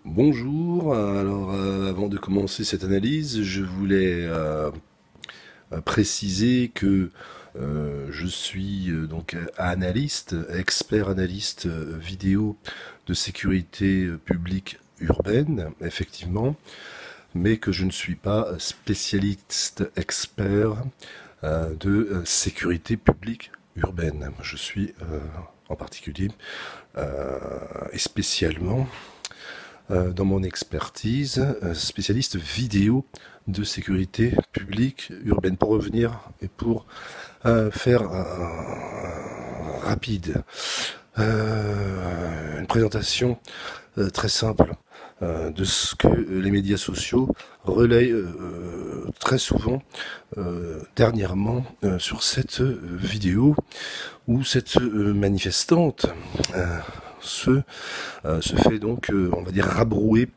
Bonjour, alors avant de commencer cette analyse, je voulais préciser que je suis donc analyste, expert analyste vidéo de sécurité publique urbaine, effectivement, mais que je ne suis pas spécialiste expert de sécurité publique urbaine. Je suis en particulier et spécialement dans mon expertise, spécialiste vidéo de sécurité publique urbaine. Pour revenir et pour faire rapide, une présentation très simple de ce que les médias sociaux relayent très souvent dernièrement sur cette vidéo où cette manifestante se fait donc, on va dire, rabrouer,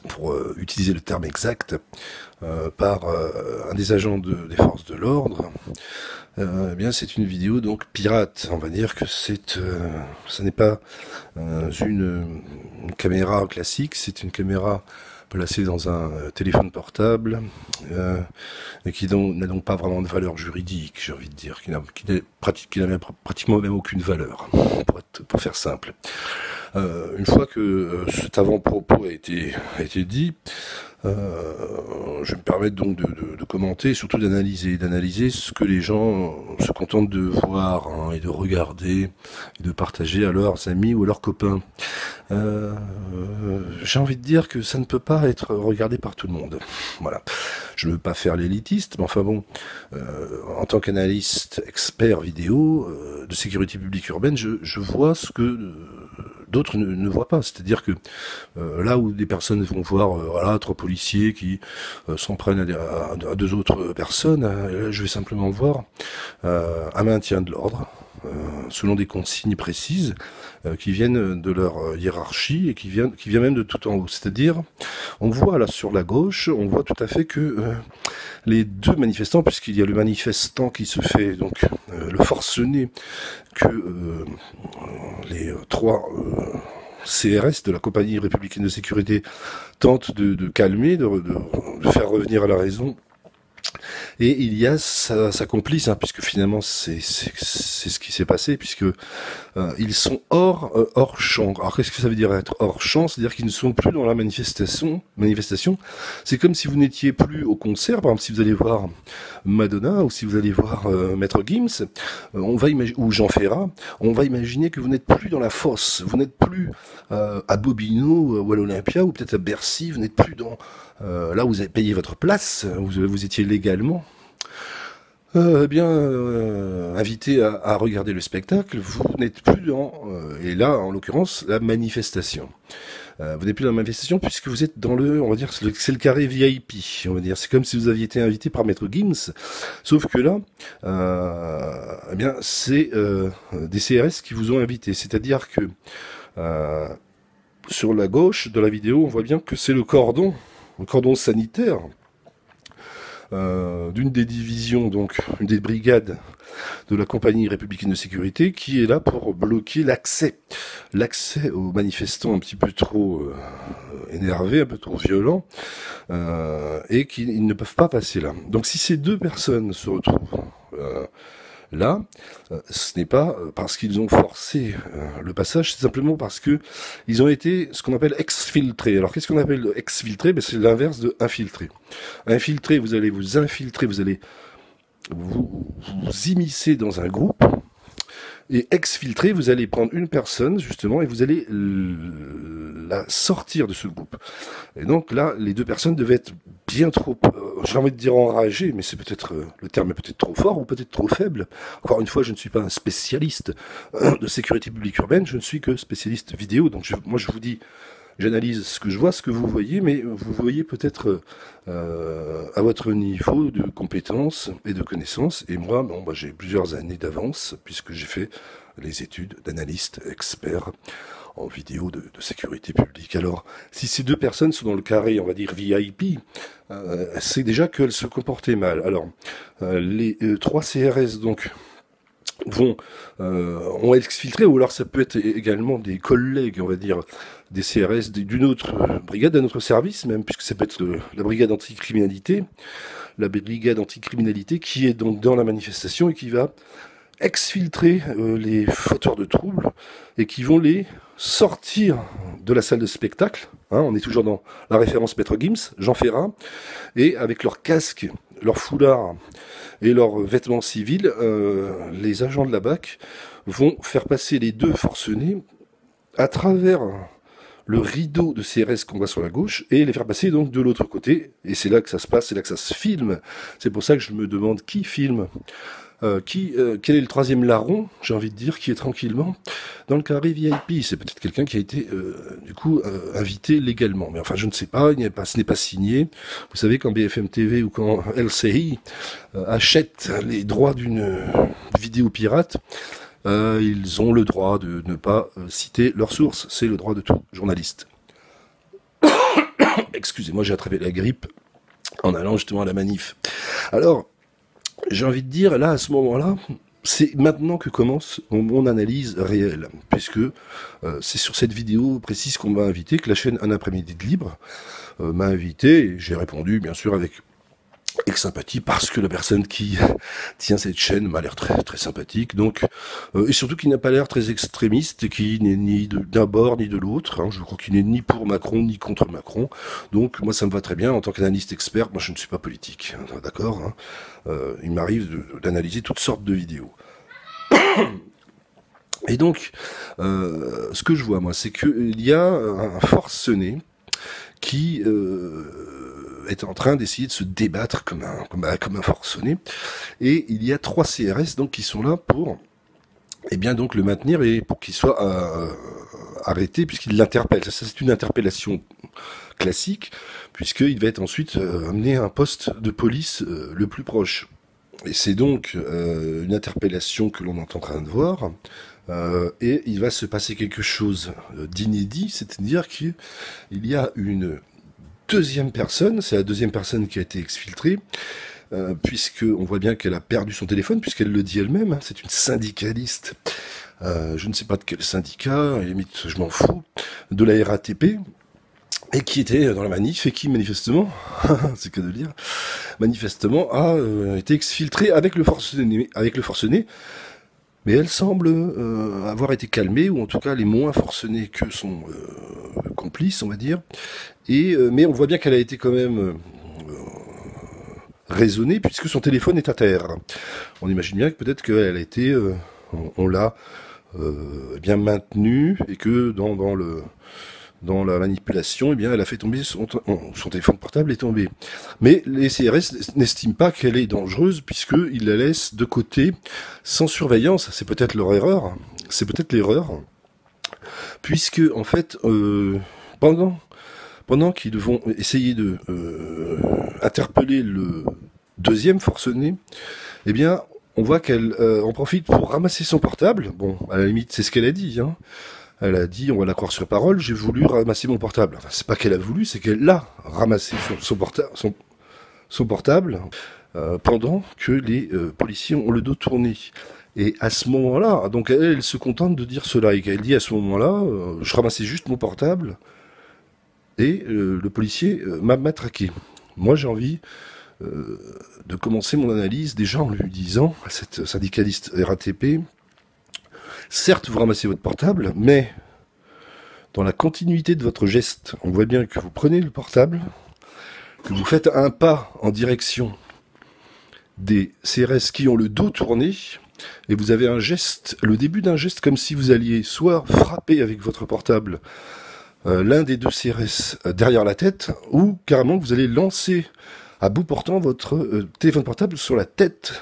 pour utiliser le terme exact, par un des agents des forces de l'ordre. Eh bien, c'est une vidéo donc pirate. On va dire que ce n'est pas une caméra classique, c'est une caméra placée dans un téléphone portable et qui n'a donc pas vraiment de valeur juridique, j'ai envie de dire, qui n'a pratiquement même aucune valeur, pour faire simple. Une fois que cet avant-propos a été dit, je vais me permettre donc de commenter, et surtout d'analyser ce que les gens se contentent de voir hein, et de regarder et de partager à leurs amis ou à leurs copains. J'ai envie de dire que ça ne peut pas être regardé par tout le monde. Voilà. Je ne veux pas faire l'élitiste, mais enfin bon, en tant qu'analyste expert vidéo de sécurité publique urbaine, je vois ce que d'autres ne voient pas. C'est-à-dire que là où des personnes vont voir voilà, trois policiers qui s'en prennent à deux autres personnes, là, je vais simplement voir un maintien de l'ordre, selon des consignes précises qui viennent de leur hiérarchie et qui vient même de tout en haut. C'est-à-dire, on voit là sur la gauche, on voit tout à fait que les deux manifestants, puisqu'il y a le manifestant qui se fait donc le forcené que les trois CRS de la compagnie républicaine de sécurité tentent de calmer, de faire revenir à la raison. Et il y a sa complice, hein, puisque finalement c'est ce qui s'est passé, puisque ils sont hors champ. Alors qu'est-ce que ça veut dire être hors champ? C'est-à-dire qu'ils ne sont plus dans la manifestation. C'est comme si vous n'étiez plus au concert. Par exemple, si vous allez voir Madonna ou si vous allez voir Maître Gims, ou Jean Ferrat, on va imaginer que vous n'êtes plus dans la fosse, vous n'êtes plus à Bobino ou à l'Olympia ou peut-être à Bercy, vous n'êtes plus dans là où vous avez payé votre place, vous étiez légalement. Invité à regarder le spectacle, vous n'êtes plus dans, et là en l'occurrence, la manifestation. Vous n'êtes plus dans la manifestation puisque vous êtes dans on va dire, c'est le carré VIP, on va dire. C'est comme si vous aviez été invité par Maître Gims, sauf que là, c'est des CRS qui vous ont invité. C'est-à-dire que sur la gauche de la vidéo, on voit bien que c'est le cordon sanitaire d'une des divisions, donc une des brigades de la compagnie républicaine de sécurité, qui est là pour bloquer l'accès aux manifestants un petit peu trop énervés, un peu trop violents, et qu'ils ne peuvent pas passer là. Donc si ces deux personnes se retrouvent là, ce n'est pas parce qu'ils ont forcé le passage, c'est simplement parce que ils ont été ce qu'on appelle exfiltrés. Alors qu'est-ce qu'on appelle exfiltré? Ben, c'est l'inverse de infiltré. Infiltré, vous allez vous infiltrer, vous allez vous immiscer dans un groupe. Et exfiltré, vous allez prendre une personne, justement, et vous allez la sortir de ce groupe. Et donc là, les deux personnes devaient être bien trop, j'ai envie de dire enragées, mais c'est peut-être, le terme est peut-être trop fort ou peut-être trop faible. Encore une fois, je ne suis pas un spécialiste de sécurité publique urbaine, je ne suis que spécialiste vidéo, donc moi je vous dis, j'analyse ce que je vois, ce que vous voyez, mais vous voyez peut-être à votre niveau de compétences et de connaissances. Et moi, j'ai plusieurs années d'avance, puisque j'ai fait les études d'analyste expert en vidéo de sécurité publique. Alors, si ces deux personnes sont dans le carré, on va dire VIP, c'est déjà qu'elles se comportaient mal. Alors, les trois CRS, donc, ont exfiltré, ou alors ça peut être également des collègues, on va dire, des CRS d'une autre brigade, d'un autre service même, puisque ça peut être la brigade anticriminalité, qui est donc dans la manifestation et qui va exfiltrer les fauteurs de troubles et qui vont les sortir de la salle de spectacle. On est toujours dans la référence Maître Gims, Jean Ferrat, et avec leurs casques, leurs foulards et leurs vêtements civils, les agents de la BAC vont faire passer les deux forcenés à travers le rideau de CRS qu'on voit sur la gauche et les faire passer donc de l'autre côté. Et c'est là que ça se passe, c'est là que ça se filme. C'est pour ça que je me demande qui filme. Quel est le troisième larron, j'ai envie de dire, qui est tranquillement dans le carré VIP. C'est peut-être quelqu'un qui a été invité légalement. Mais enfin, je ne sais pas, ce n'est pas signé. Vous savez, quand BFM TV ou quand LCI achètent les droits d'une vidéo pirate, ils ont le droit de ne pas citer leur source. C'est le droit de tout journaliste. Excusez-moi, j'ai attrapé la grippe en allant justement à la manif. Alors, j'ai envie de dire, là, à ce moment-là, c'est maintenant que commence mon analyse réelle, puisque c'est sur cette vidéo précise qu'on m'a invité, que la chaîne Un après-midi de libre m'a invité, et j'ai répondu, bien sûr, avec sympathie, parce que la personne qui tient cette chaîne m'a l'air très très sympathique, donc et surtout qui n'a pas l'air très extrémiste, et qui n'est ni d'un bord ni de l'autre. Je crois qu'il n'est ni pour Macron ni contre Macron. Donc moi ça me va très bien en tant qu'analyste expert. Moi je ne suis pas politique, d'accord. Il m'arrive d'analyser toutes sortes de vidéos. Et donc ce que je vois moi, c'est qu'il y a un forcené qui est en train d'essayer de se débattre comme un forcené, et il y a 3 CRS donc qui sont là pour donc le maintenir et pour qu'il soit arrêté, puisqu'il l'interpelle. Ça c'est une interpellation classique, puisqu'il va être ensuite amené à un poste de police le plus proche. Et c'est donc une interpellation que l'on est en train de voir. Et il va se passer quelque chose d'inédit, c'est-à-dire qu'il y a une deuxième personne, c'est la deuxième personne qui a été exfiltrée, puisqu'on voit bien qu'elle a perdu son téléphone, puisqu'elle le dit elle-même, c'est une syndicaliste, je ne sais pas de quel syndicat, à la limite je m'en fous, de la RATP, et qui était dans la manif, et qui manifestement, c'est que de le dire, manifestement a été exfiltrée avec le forcené, mais elle semble avoir été calmée, ou en tout cas les moins forcenés que son complice, on va dire. Mais on voit bien qu'elle a été quand même raisonnée, puisque son téléphone est à terre. On imagine bien que peut-être qu'elle a été, on l'a bien maintenue, et que dans la manipulation, elle a fait tomber son téléphone portable est tombé. Mais les CRS n'estiment pas qu'elle est dangereuse, puisqu'ils la laissent de côté, sans surveillance. C'est peut-être leur erreur. C'est peut-être l'erreur. Puisque, en fait, pendant qu'ils vont essayer de interpeller le deuxième forcené, on voit qu'elle en profite pour ramasser son portable. Bon, à la limite, c'est ce qu'elle a dit, Elle a dit, on va la croire sur parole, j'ai voulu ramasser mon portable. Enfin, c'est pas qu'elle a voulu, c'est qu'elle l'a ramassé son portable pendant que les policiers ont le dos tourné. Et à ce moment-là, donc elle se contente de dire cela, et qu'elle dit à ce moment-là, je ramassais juste mon portable, et le policier m'a matraqué. Moi, j'ai envie de commencer mon analyse déjà en lui disant à cette syndicaliste RATP, certes, vous ramassez votre portable, mais dans la continuité de votre geste, on voit bien que vous prenez le portable, que vous faites un pas en direction des CRS qui ont le dos tourné, et vous avez un geste, le début d'un geste comme si vous alliez soit frapper avec votre portable l'un des deux CRS derrière la tête, ou carrément vous allez lancer à bout portant votre téléphone portable sur la tête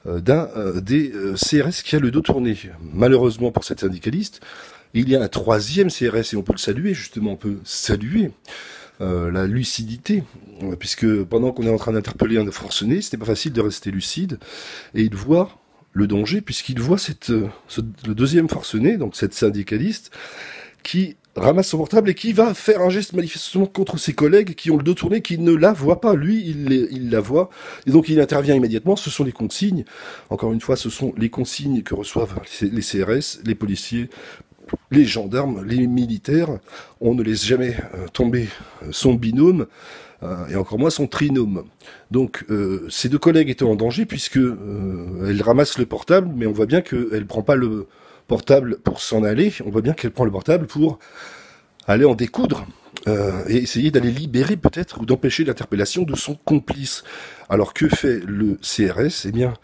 d'un des CRS qui a le dos tourné. Malheureusement pour cette syndicaliste, il y a un troisième CRS, et on peut le saluer, justement, on peut saluer la lucidité, puisque pendant qu'on est en train d'interpeller un forcené, ce n'est pas facile de rester lucide, et il voit le danger, puisqu'il voit le deuxième forcené, donc cette syndicaliste, qui ramasse son portable et qui va faire un geste manifestement contre ses collègues qui ont le dos tourné, qui ne la voient pas. Lui, il la voit, et donc il intervient immédiatement. Ce sont les consignes, encore une fois, ce sont les consignes que reçoivent les CRS, les policiers, les gendarmes, les militaires, on ne laisse jamais tomber son binôme, et encore moins son trinôme. Donc ces deux collègues étaient en danger puisque elle ramasse le portable, mais on voit bien qu'elle prend pas le portable pour s'en aller, on voit bien qu'elle prend le portable pour aller en découdre et essayer d'aller libérer peut-être ou d'empêcher l'interpellation de son complice. Alors que fait le CRS? Eh bien,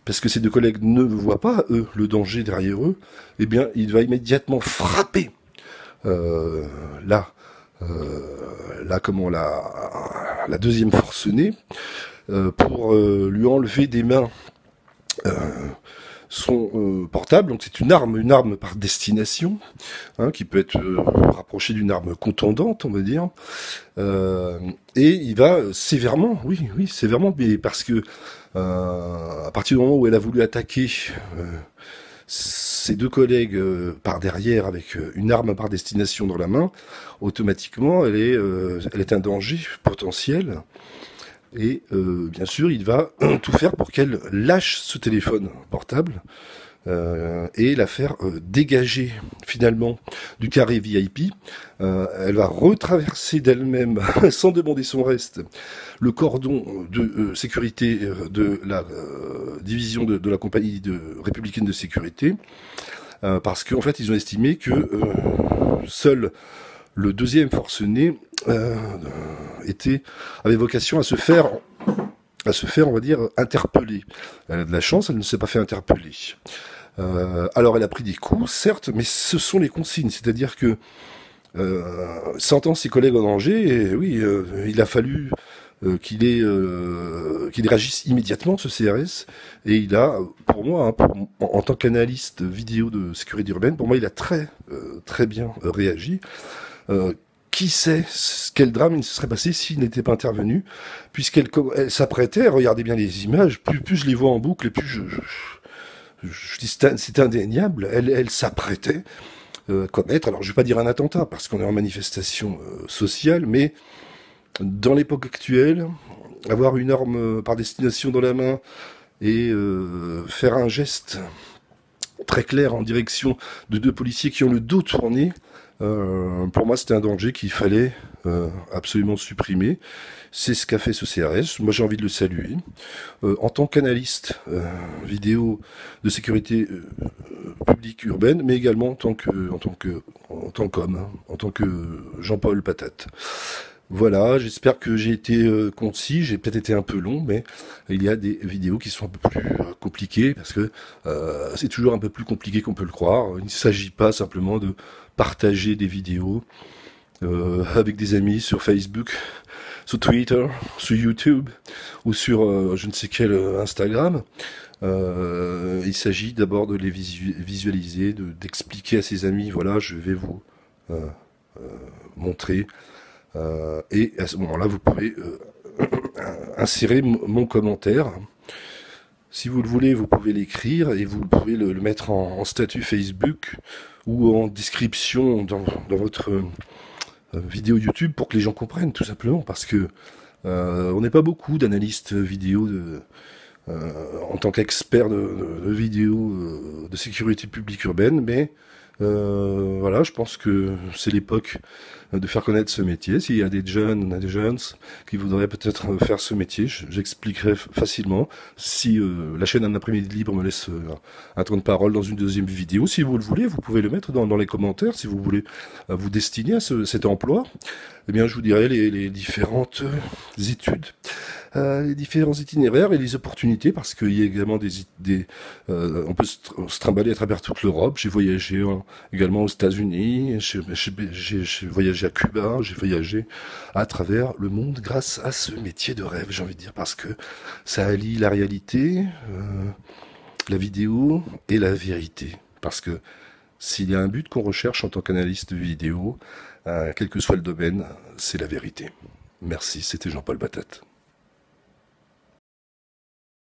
parce que ces deux collègues ne voient pas, eux, le danger derrière eux, eh bien, il va immédiatement frapper la deuxième forcenée pour lui enlever des mains son portable. Donc c'est une arme par destination, hein, qui peut être rapprochée d'une arme contondante, on va dire. Et il va sévèrement, sévèrement, mais parce que à partir du moment où elle a voulu attaquer ses deux collègues par derrière avec une arme par destination dans la main, automatiquement elle est un danger potentiel. Et bien sûr, il va tout faire pour qu'elle lâche ce téléphone portable et la faire dégager finalement du carré VIP. Elle va retraverser d'elle-même, sans demander son reste, le cordon de sécurité de la division de la compagnie républicaine de sécurité, parce qu'en fait, ils ont estimé que seul le deuxième forcené avait vocation à se faire, on va dire, interpeller. Elle a de la chance, elle ne s'est pas fait interpeller. Alors elle a pris des coups, certes, mais ce sont les consignes, c'est-à-dire que sentant ses collègues en danger, et oui, il a fallu qu'il réagisse immédiatement, ce CRS, et il a, pour moi, hein, en tant qu'analyste vidéo de sécurité urbaine, pour moi, il a très bien réagi. Qui sait quel drame il se serait passé s'il n'était pas intervenu, puisqu'elle s'apprêtait, regardez bien les images, plus je les vois en boucle, et plus je dis c'est indéniable, elle s'apprêtait à commettre, alors je vais pas dire un attentat, parce qu'on est en manifestation sociale, mais dans l'époque actuelle, avoir une arme par destination dans la main et faire un geste très clair en direction de deux policiers qui ont le dos tourné, pour moi c'était un danger qu'il fallait absolument supprimer. C'est ce qu'a fait ce CRS, moi j'ai envie de le saluer. En tant qu'analyste vidéo de sécurité publique urbaine, mais également en tant qu'homme, hein, en tant que Jean-Paul Patate. Voilà, j'espère que j'ai été concis, j'ai peut-être été un peu long, mais il y a des vidéos qui sont un peu plus compliquées, parce que c'est toujours un peu plus compliqué qu'on peut le croire. Il ne s'agit pas simplement de partager des vidéos avec des amis sur Facebook, sur Twitter, sur YouTube, ou sur je ne sais quel Instagram. Il s'agit d'abord de les visualiser, d'expliquer à ses amis, voilà, je vais vous montrer. Et à ce moment-là, vous pouvez insérer mon commentaire. Si vous le voulez, vous pouvez l'écrire et vous pouvez le mettre en statut Facebook ou en description dans votre vidéo YouTube pour que les gens comprennent, tout simplement, parce que on n'est pas beaucoup d'analystes vidéo en tant qu'experts de vidéo de sécurité publique urbaine, mais voilà, je pense que c'est l'époque de faire connaître ce métier. S'il y a des jeunes qui voudraient peut-être faire ce métier, j'expliquerai facilement. Si la chaîne Un après-midi libre me laisse un temps de parole dans une deuxième vidéo, si vous le voulez, vous pouvez le mettre dans les commentaires. Si vous voulez vous destiner à cet emploi, eh bien, je vous dirai les différentes études, les différents itinéraires et les opportunités, parce qu'il y a également on peut se trimballer à travers toute l'Europe. J'ai voyagé également aux États-Unis, j'ai voyagé à Cuba, j'ai voyagé à travers le monde grâce à ce métier de rêve, j'ai envie de dire, parce que ça allie la réalité, la vidéo et la vérité. Parce que s'il y a un but qu'on recherche en tant qu'analyste vidéo, quel que soit le domaine, c'est la vérité. Merci, c'était Jean-Paul Patate.